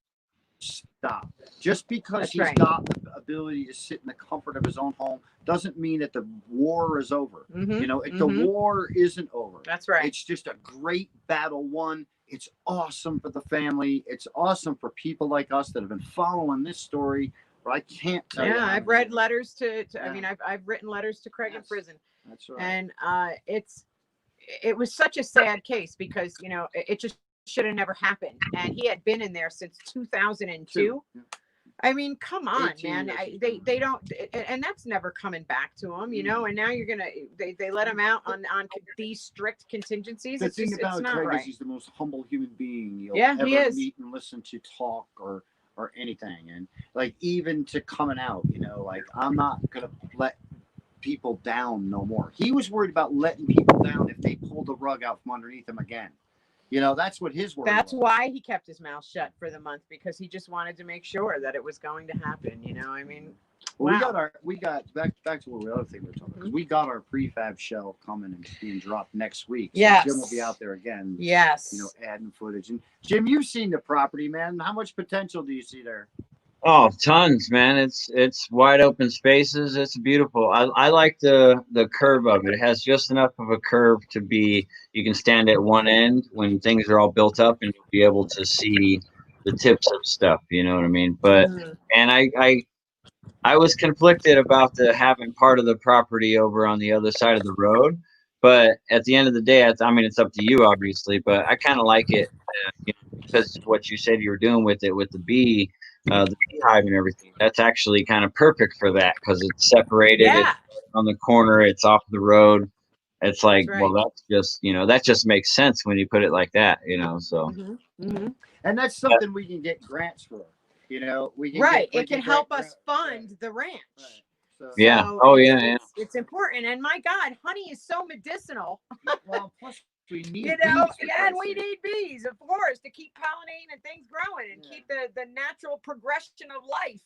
stop. Just because he's got the ability to sit in the comfort of his own home doesn't mean that the war is over. Mm-hmm. The war isn't over. That's right. It's just a great battle won. It's awesome for the family. It's awesome for people like us that have been following this story. But I can't tell you. Yeah, I've read letters to I mean, I've written letters to Craig in prison. That's right. And it was such a sad case because it just should have never happened. And he had been in there since 2002. I mean, come on, man. They don't, and that's never coming back to him, and now they let him out on these strict contingencies. The thing about Craig right. is he's the most humble human being you'll he ever is. meet and listen to talk or anything. And like, even to coming out, like, I'm not going to let people down no more. He was worried about letting people down if they pulled the rug out from underneath him again. That's what his worry That's was. why he kept his mouth shut for the month, because he just wanted to make sure that it was going to happen. I mean, well, we got back to what the other thing we were talking about. We got our prefab shell coming and being dropped next week. So yes. Jim will be out there again. Yes. Adding footage. And Jim, you've seen the property, man. How much potential do you see there? Oh, tons, man. It's wide open spaces. It's beautiful. I like the curve of it. It has just enough of a curve to be, you can stand at one end when things are all built up and you'll be able to see the tips of stuff, you know what I mean? But and I was conflicted about having part of the property over on the other side of the road, but at the end of the day, I mean, it's up to you obviously, but I kind of like it because what you said you were doing with it with the beehive and everything. That's actually kind of perfect for that because it's separated. It's on the corner. It's off the road. It's like, well, that's just that just makes sense when you put it like that. So. And that's something we can get grants for. We can it can help us fund the ranch. Right. So, It's important. And my God, honey is so medicinal. Well, plus we need and we need bees, of course, to keep pollinating and things growing and keep the natural progression of life.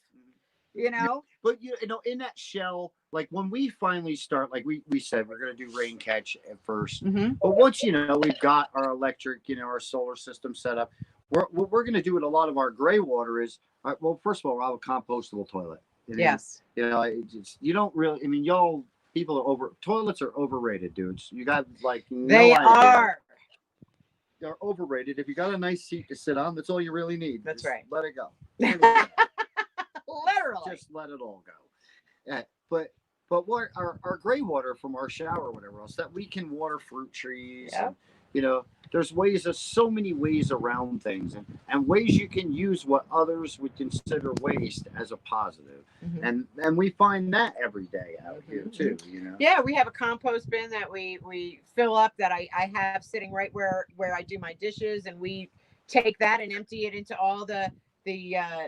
But in that shell, like when we finally start, like we said, we're going to do rain catch at first. But once we've got our electric, our solar system set up, what we're going to do with a lot of our gray water is, well, first of all, we'll have a compostable toilet. Yes. You don't really. I mean, toilets are overrated, dudes. You got they are. They're overrated. If you got a nice seat to sit on, that's all you really need. That's Just right. Let it go. Literally. Just let it all go. But what our gray water from our shower or whatever else, that we can water fruit trees. Yep. And, there's so many ways around things and ways you can use what others would consider waste as a positive. And we find that every day out here too. Yeah, we have a compost bin that we fill up that I have sitting right where I do my dishes, and we take that and empty it into all the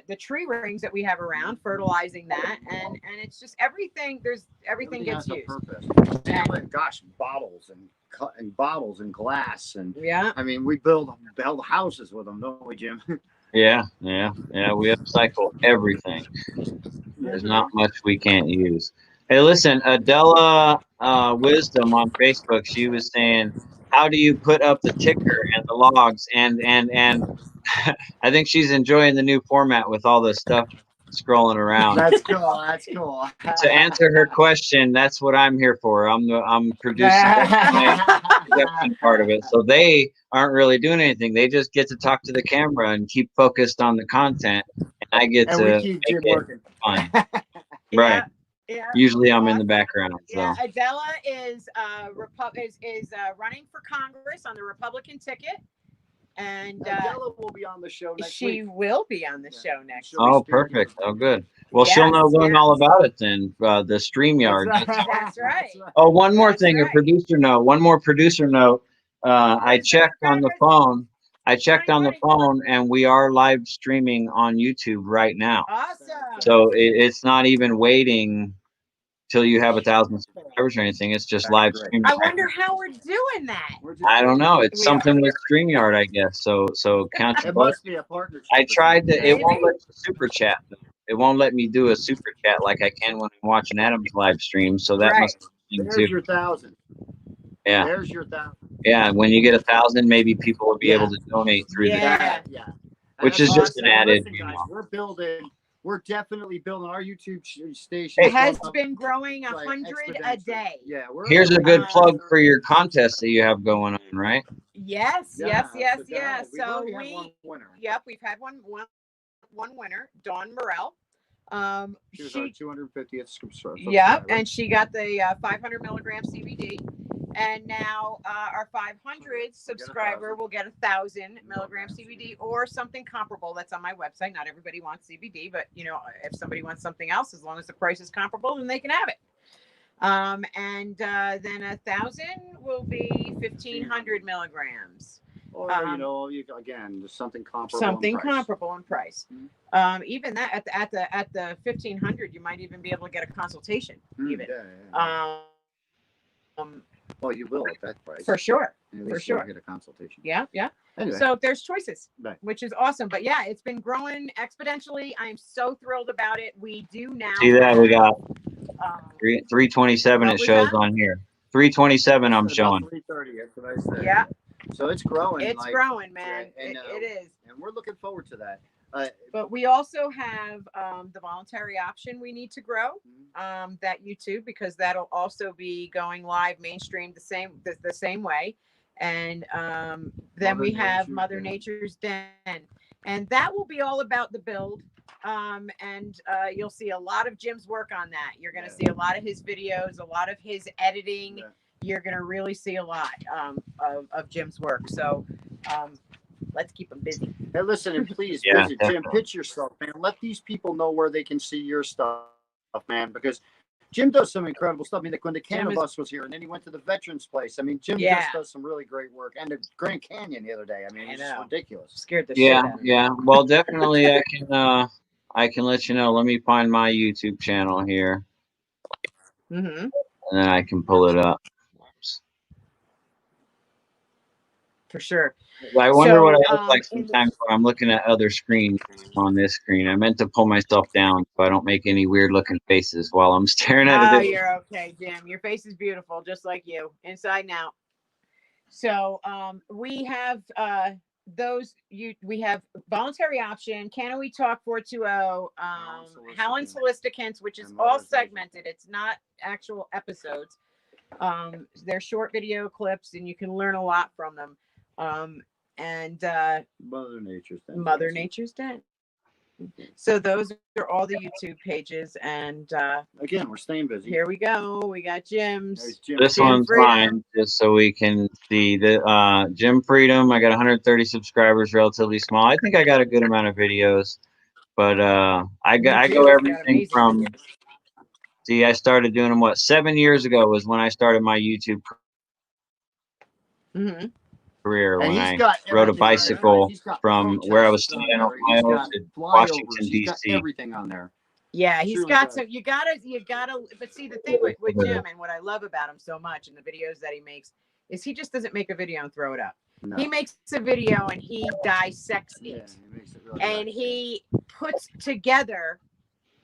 the tree rings that we have around, fertilizing that, and it's just everything. Everything gets has a used. purpose. And gosh, bottles and bottles and glass and Yeah. I mean, we build houses with them, don't we, Jim? Yeah. We upcycle everything. There's not much we can't use. Hey, listen, Adela Wisdom on Facebook, she was saying, how do you put up the ticker and the logs? And I think she's enjoying the new format with all the stuff scrolling around. That's cool. That's cool. To answer her question, that's what I'm here for. I'm producing the production part of it. So they aren't really doing anything. They just get to talk to the camera and keep focused on the content, and I get and to we keep make Jim it working. fun. Right. Yeah. Usually I'm in the background. So. Yeah, Adela is running for Congress on the Republican ticket, and Adela will be on the show next she week. will be on the show next week. Oh, perfect. Oh, good. Well, she'll learn all about it then. The StreamYard. That's right. Oh, one more thing. A producer note. One more producer note. I checked on the phone. And we are live streaming on YouTube right now. Awesome. So it's not even waiting till you have 1,000 subscribers or anything. It's just live streaming. I wonder how we're doing that. I don't know. It's something with StreamYard, I guess. So count your It votes. must be a partnership. I tried to. It won't let you super chat. It won't let me do a super chat like I can when I'm watching Adam's live stream. So that must be There's too. your 1,000. Yeah. There's your 1,000. Yeah. When you get 1,000, maybe people will be able to donate through Yeah. Which is just an added. Listen, guys, we're definitely building our YouTube station. It has been growing 100 a day. Yeah. Here's a good plug for your contest that you have going on, right? Yes. So we one winner. Yep, we've had one winner, Dawn Morell. She was our 250th subscriber. Yeah, and she got the 500 milligram CBD. And now our 500 subscriber will get 1,000 milligram CBD or something comparable. That's on my website. Not everybody wants CBD, but if somebody wants something else, as long as the price is comparable, then they can have it. And then 1,000 will be 1,500 milligrams. Or again, there's something comparable. Comparable in price. Mm-hmm. Even that at the 1,500, you might even be able to get a consultation. Even. Well, you will at that price. For sure. For sure. Get a consultation. Yeah. Anyway. So there's choices, right, which is awesome. But yeah, it's been growing exponentially. I'm so thrilled about it. We do now. See that we got 327. It shows on here. 327. I'm showing. 330. That's what I said. Yeah. So it's growing. It's growing, man. And, it is. And we're looking forward to that. But we also have the voluntary option we need to grow, that YouTube, because that'll also be going live mainstream the same way. And then we have Mother Nature's Den. And that will be all about the build. And you'll see a lot of Jim's work on that. You're going to see a lot of his videos, a lot of his editing. Yeah. You're going to really see a lot of Jim's work. So let's keep him busy. Hey, listen, and please visit Jim. Pitch yourself, man. Let these people know where they can see your stuff, man, because Jim does some incredible stuff. I mean, like when the Cannabis was here and then he went to the Veterans Place. I mean, Jim just does some really great work. And the Grand Canyon the other day. I mean, it's just ridiculous. Scared the shit out of me. Yeah. Well, definitely I can let you know. Let me find my YouTube channel here. Mm-hmm. And then I can pull it up. For sure. I wonder what I look like sometimes when I'm looking at other screens on this screen. I meant to pull myself down so I don't make any weird looking faces while I'm staring at it. Oh, you're okay, Jim. Your face is beautiful, just like you, inside and out. So we have we have voluntary option, Can We Talk 420, Helen's Holistic Hints, which is all segmented. It's not actual episodes. They're short video clips and you can learn a lot from them. And Mother Nature's Den. Mother Nature's Den. So those are all the YouTube pages, and again, we're staying busy. Here we go. We got Jim's. This one's mine, just so we can see the Jim Freedom. I got 130 subscribers, relatively small. I think I got a good amount of videos, but I go everything from. See, I started doing them 7 years ago was when I started my YouTube. Mm-hmm. career And when he's I got rode a everything on there. bicycle He's got from where I was protests staying in on there. He's Ohio got to flyovers. Washington, He's got D.C. everything on there. Yeah, he's Truly got does. some. You gotta. But see, the thing with Jim and what I love about him so much and the videos that he makes is he just doesn't make a video and throw it up. No. He makes a video and he dissects Yeah, it, he makes it really and nice. he puts together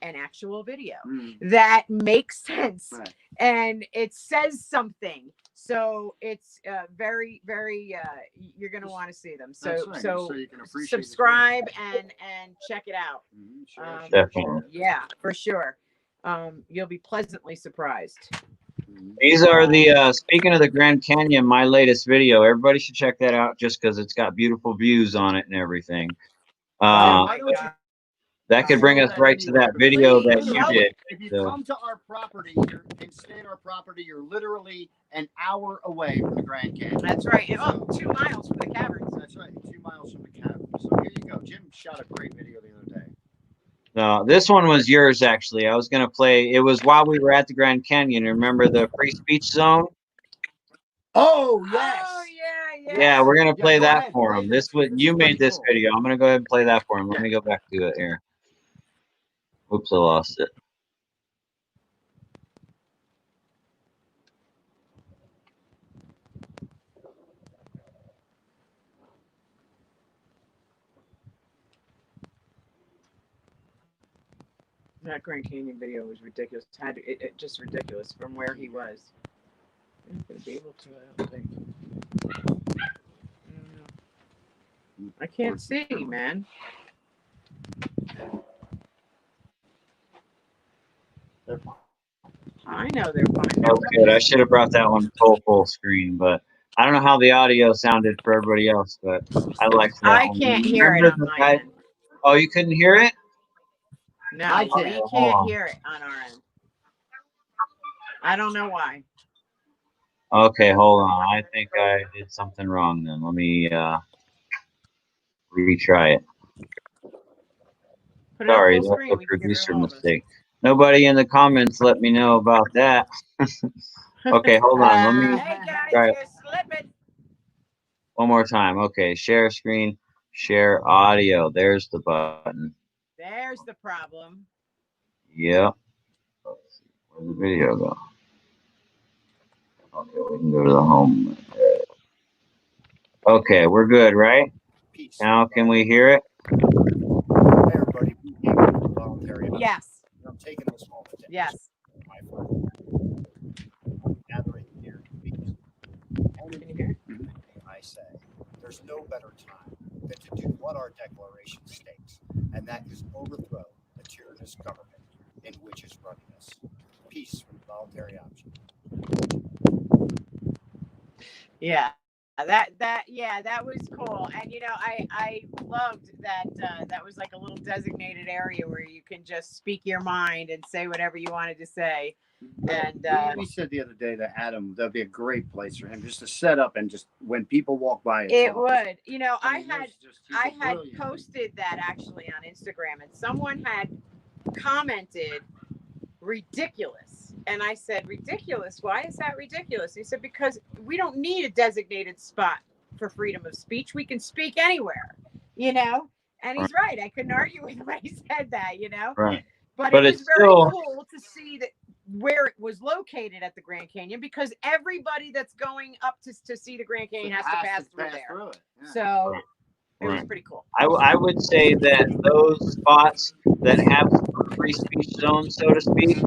an actual video Mm. that makes sense Right. and it says something. So it's very, very. You're gonna want to see them. That's So right. so you can appreciate the subscribe and check it out. Mhm. Sure, Definitely. Yeah, for sure. You'll be pleasantly surprised. Mhm. These are the speaking of the Grand Canyon, my latest video. Everybody should check that out just because it's got beautiful views on it and everything. Oh Why my don't you God. That could bring us right to that video that you Please, did. If you So, come to our property and stay on our property, you're literally an hour away from the Grand Canyon. That's right. Oh, 2 miles from the caverns. That's right, 2 miles from the cavern. So here you go. Jim shot a great video the other day. no, this one was yours actually. I was gonna play. It was while we were at the Grand Canyon. Remember the free speech zone? Oh yes. Oh yeah, Yeah, we're gonna play go that ahead, for play him. this. This was This you is made pretty this cool. video. I'm gonna go ahead and play that for him. Let me go back to it here. Oops, I lost it. That Grand Canyon video was ridiculous. It just ridiculous from where he was. I'm not gonna be able to. I don't think. I don't know. I can't see, man. I know they're fine. Oh, good. I should have brought that one full screen, but I don't know how the audio sounded for everybody else, but I liked that I one. can't hear it Remember on the my guy? end. Oh, you couldn't hear it? No, I we can't. Hold can't on. hear it on our end. I don't know why. Okay, hold on. I think I did something wrong then. Let me retry it. Put it up Sorry, full that's screen. a We can get rid producer of all of us. mistake. Nobody in the comments let me know about that. Okay, hold on. Let me Hey guys, try it you're slipping. one more time. Okay, share screen, share audio. There's the button. There's the problem. Yep. Let's see. Where'd the video go? Okay, we can go to the home. Okay, we're good, right? Peace. Now can we hear it? Hey everybody, voluntary. Yes. I'm taking this moment to Yes. my gathering here. Only Can you hear? I say, there's no better time than to do what our declaration states, and that is overthrow the tyrannous government in which is running us. Peace from the voluntary option. Yeah. That was cool. And I loved that that was like a little designated area where you can just speak your mind and say whatever you wanted to say. And we said the other day that Adam, that'd be a great place for him just to set up and just when people walk by it talk. would. I mean, had he's I had brilliant. posted that actually on Instagram and someone had commented ridiculous. And I said, ridiculous? Why is that ridiculous? He said, because we don't need a designated spot for freedom of speech. We can speak anywhere, And he's right. I couldn't argue with him when he said that, Right. But But it was it's very still- cool to see that where it was located at the Grand Canyon because everybody that's going up to see the Grand Canyon has to pass through there. it. Yeah. So it was Right. pretty cool. I would say that those spots that have free speech zones, so to speak,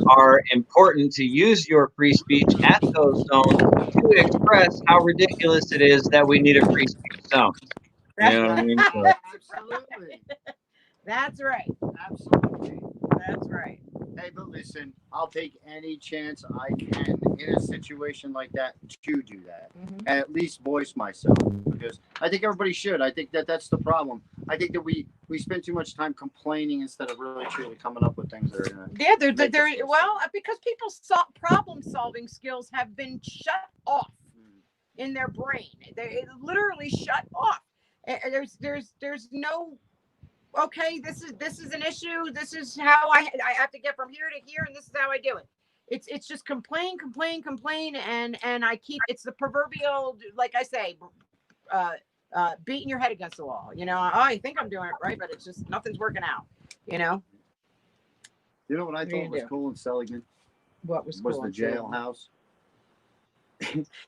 are important to use your free speech at those zones to express how ridiculous it is that we need a free speech zone. You know what I mean? So, Absolutely. That's right. Absolutely. That's right. Hey, but listen, I'll take any chance I can in a situation like that to do that. Mhm. And at least voice myself because I think everybody should. I think that's the problem. I think that we spend too much time complaining instead of really truly coming up with things that are gonna. Yeah, make us they're feel well because people's problem solving skills have been shut off in their brain. They literally shut off. There's no okay. This is an issue. This is how I have to get from here to here, and this is how I do it. It's just complain, and I keep it's the proverbial, like I say, beating your head against the wall. You know, oh, I think I'm doing it right, but it's just nothing's working out. You know. You know what I What do you thought was do? cool in Seligman? What was Was cool? the jailhouse.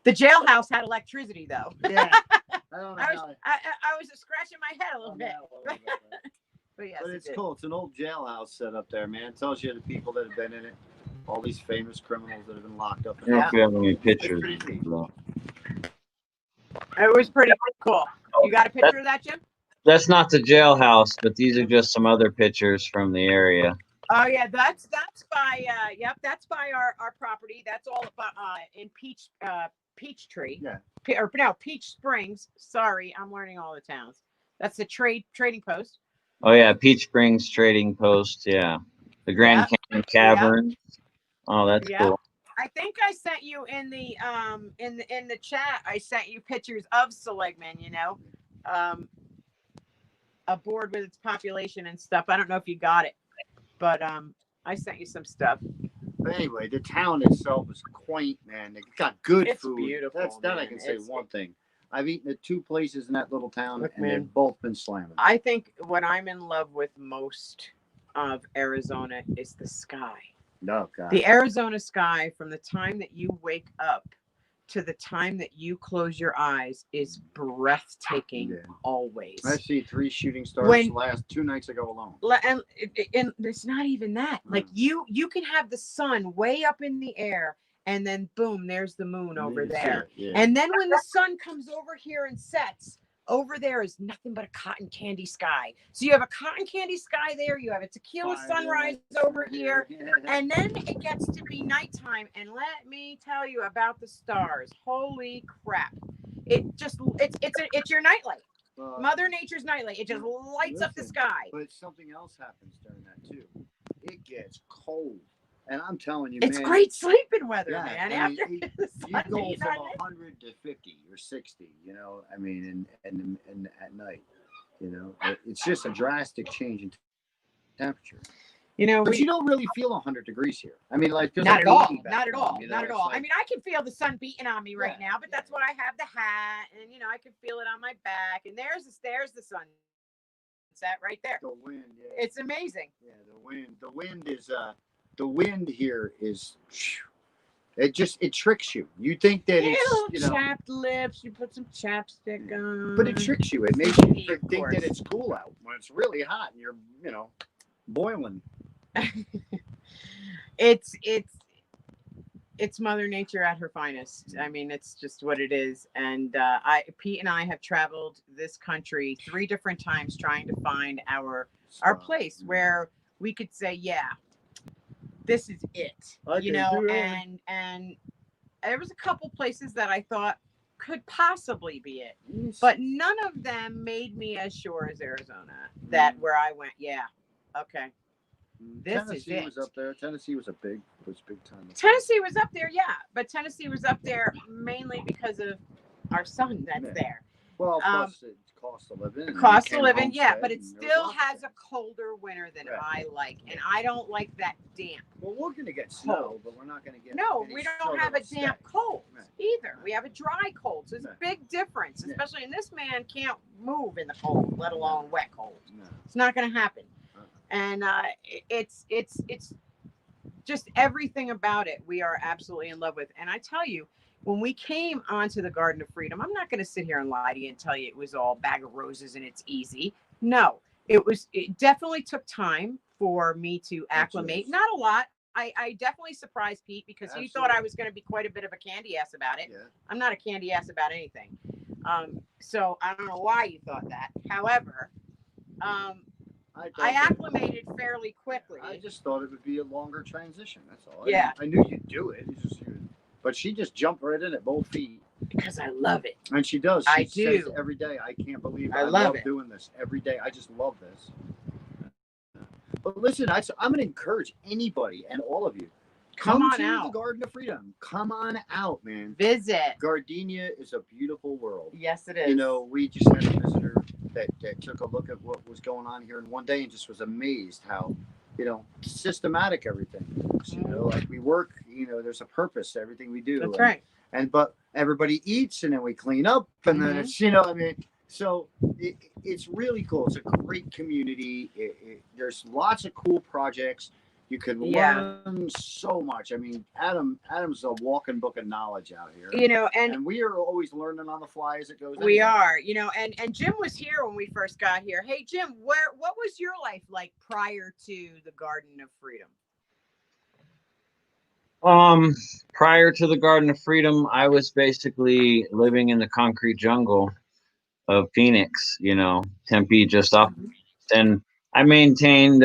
The jailhouse had electricity, though. Yeah. I don't know I was how I was scratching my head a little bit. but But yes, but it it's did. cool. It's an old jailhouse set up there, man. It tells you the people that have been in it, all these famous criminals that have been locked up I in don't know it. if we have any pictures. pretty neat. though. It was pretty cool. You got a picture of that, Jim? That's not the jailhouse, but these are just some other pictures from the area. Oh yeah, that's by yep, that's by our property. That's all about in Peachtree. Yeah. Peach Springs. Sorry, I'm learning all the towns. That's the trading post. Oh yeah, Peach Springs Trading Post. Yeah, the Grand Canyon Cavern. Oh, that's Yeah. cool. I think I sent you in the chat. I sent you pictures of Seligman. You know, aboard with its population and stuff. I don't know if you got it, but I sent you some stuff. But anyway, the town itself is quaint, man. It got good It's food. beautiful, That I man. can say It's- one thing. I've eaten at 2 places in that little town, Look, and man. they've both been slamming. I think what I'm in love with most of Arizona is the sky. No, God. The Arizona sky, from the time that you wake up to the time that you close your eyes, is breathtaking. Yeah. Always. I see 3 shooting stars When- last 2 nights ago alone. And it's not even that. Like you can have the sun way up in the air, and then boom, there's the moon over there. Yeah. And then when the sun comes over here and sets, over there is nothing but a cotton candy sky. So you have a cotton candy sky there, you have a tequila sunrise over here, and then it gets to be nighttime. And let me tell you about the stars. Holy crap. It's your nightlight. Mother Nature's nightlight. It just lights up the Listen, sky. But something else happens during that too. It gets cold. And I'm telling you, It's man, great sleeping weather, yeah, man. I mean, After the you sun go being from on it. 100 to 50 or 60, you know, I mean, and at night, you know, it's just a drastic change in temperature. You know, But you don't really feel 100 degrees here. I mean, like, there's not like at all. 80 back Not at home, all. you know, Not at it's all. like- I mean, I can feel the sun beating on me right now, but yeah. that's why I have the hat, and you know, I can feel it on my back. And there's the sun set right there. The wind, yeah. It's amazing. Yeah, the wind here is, it tricks you. You think that You it's, you know, chapped lips. You put some chapstick on. but it tricks you. It makes you Of think course. that it's cool out when it's really hot and you're, you know, boiling. It's Mother Nature at her finest. I mean, it's just what it is. And Pete and I have traveled this country 3 different times trying to find our place where we could say, yeah, this is it. I You can know, do that. and there was a couple places that I thought could possibly be it, but none of them made me as sure as Arizona. That where I went, yeah, okay. This is Tennessee it. was up there. Tennessee was big time. Tennessee was up there, yeah, but Tennessee was up there mainly because of our son that's Yeah. there. Well, plus it's cost of living. and Cost you of can't living, yeah, homestead, but it and there was still lots of has a things. colder winter than Right. I like, and I don't like that damp. Well, we're gonna get snow, but we're not gonna get. No, any we sort don't have of a damp stay. cold Right. either. We have a dry cold, so it's a Right. big difference, Yeah. especially in this man can't move in the cold, let alone wet cold. No. It's not going to happen. And it's just everything about it we are absolutely in love with. And I tell you, when we came onto the Garden of Freedom, I'm not going to sit here and lie to you and tell you it was all bag of roses and it's easy. No, it definitely took time for me to acclimate. Yes. Not a lot. I definitely surprised Pete because he thought I Absolutely. was going to be quite a bit of a candy ass about it. Yeah. I'm not a candy ass about anything. So I don't know why you thought that. However, I thought that- acclimated fairly quickly. I just thought it would be a longer transition. That's all. Yeah. I knew you'd do it. But she just jumped right in at both feet, because I love it. and she does. I She says do. every day. I can't believe I I love love it. doing this every day. I just love this. But listen, I'm going to encourage anybody and all of you. Come on to out. the Garden of Freedom. Come on out, man. Visit. Gardenia is a beautiful world. Yes, it is. You know, we just had a visitor that took a look at what was going on here in one day and just was amazed how, you know, systematic everything is. You know, like we work, there's a purpose to everything we do. That's right. But everybody eats, and then we clean up, and then Mm-hmm. it's so it's really cool. It's a great community. There's lots of cool projects. You can learn so much. I mean, Adam's a walking book of knowledge out here. And we are always learning on the fly as it goes. We are, and Jim was here when we first got here. Hey, Jim, what was your life like prior to the Garden of Freedom? Prior to the Garden of Freedom, I was basically living in the concrete jungle of Phoenix, Tempe, just off. And I maintained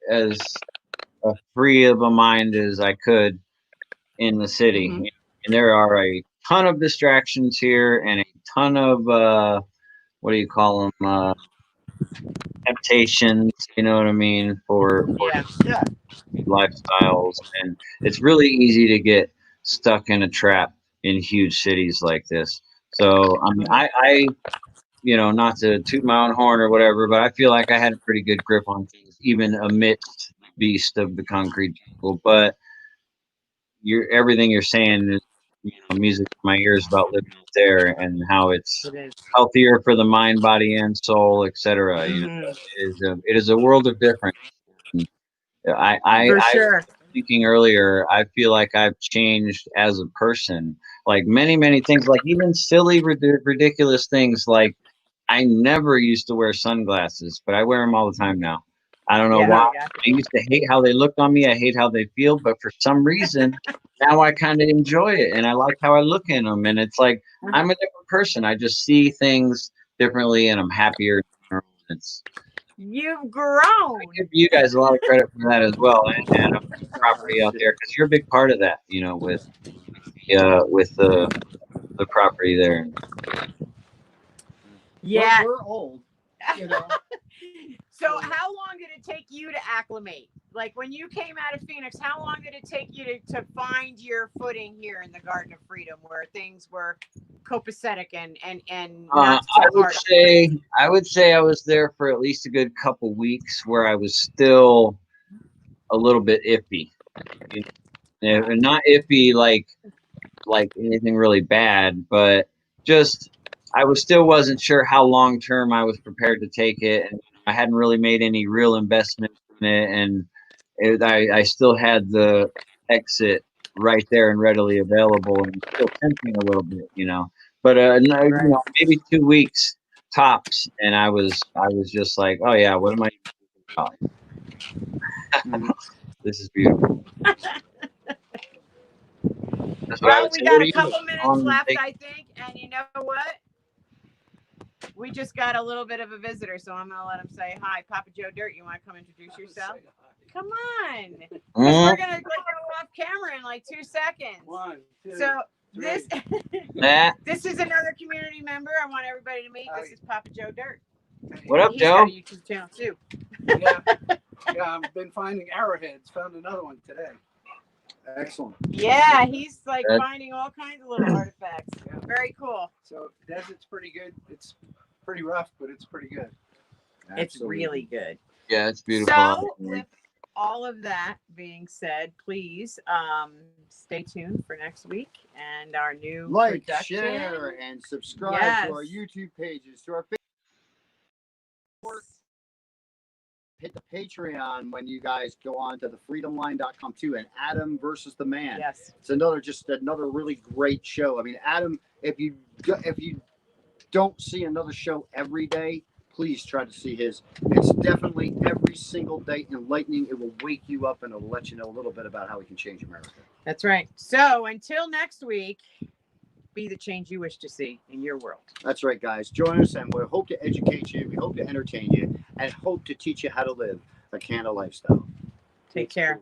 as free of a mind as I could in the city. Mm-hmm. And there are a ton of distractions here and a ton of what do you call them? Temptations, you know what I mean, for lifestyles, and it's really easy to get stuck in a trap in huge cities like this. So I mean, I not to toot my own horn or whatever, but I feel like I had a pretty good grip on things, even amidst the beast of the concrete jungle. But everything you're saying is music to my ears about living up there and how it's healthier for the mind, body, and soul, etc. It is a world of difference. Sure. Speaking earlier, I feel like I've changed as a person. Like many things, like even silly, ridiculous things. Like I never used to wear sunglasses, but I wear them all the time now. I don't know why. I used to hate how they looked on me. I hate how they feel, but for some reason, now I kind of enjoy it, and I like how I look in them. And it's like I'm a different person. I just see things differently, and I'm happier. You've grown. I give you guys a lot of credit for that as well, and property out there, because you're a big part of that. With the property there. Yeah, we're old. So how long did it take you to acclimate? Like when you came out of Phoenix, how long did it take you to find your footing here in the Garden of Freedom, where things were copacetic and not so hard? I would say I was there for at least a good couple weeks, where I was still a little bit iffy. Not iffy like anything really bad, but just I wasn't sure how long term I was prepared to take it, and I hadn't really made any real investment in it, and I still had the exit right there and readily available, and still tempting a little bit, But maybe 2 weeks tops, and I was just like, oh yeah, what am I doing? This is beautiful. Well, we got a couple minutes left, I think, and you know what? We just got a little bit of a visitor, so I'm gonna let him say hi. Papa Joe Dirt, you want to come introduce yourself? Come on, because we're gonna go off camera in like 2 seconds. 1, 2, so 3. This is another community member. I want everybody to meet. This is Papa Joe Dirt. What up, He's Joe? got a YouTube channel too. Yeah, I've been finding arrowheads. Found another one today. Excellent. Yeah, he's like finding all kinds of little artifacts. Yeah. Very cool. So desert's pretty good. It's pretty rough, but it's pretty good. Absolutely. It's really good. Yeah, it's beautiful. So with all of that being said, please stay tuned for next week and our new production. Share, and subscribe to our YouTube pages, to our Facebook. Hit the Patreon when you guys go on to thefreedomline.com too, and Adam versus the Man. Yes, it's another really great show. I mean, Adam, if you don't see another show every day, please try to see his. It's definitely every single day enlightening. It will wake you up and it'll let you know a little bit about how we can change America. That's right. So until next week, be the change you wish to see in your world. That's right, guys. Join us, and we hope to educate you. We hope to entertain you, and hope to teach you how to live a Canna lifestyle. Take care.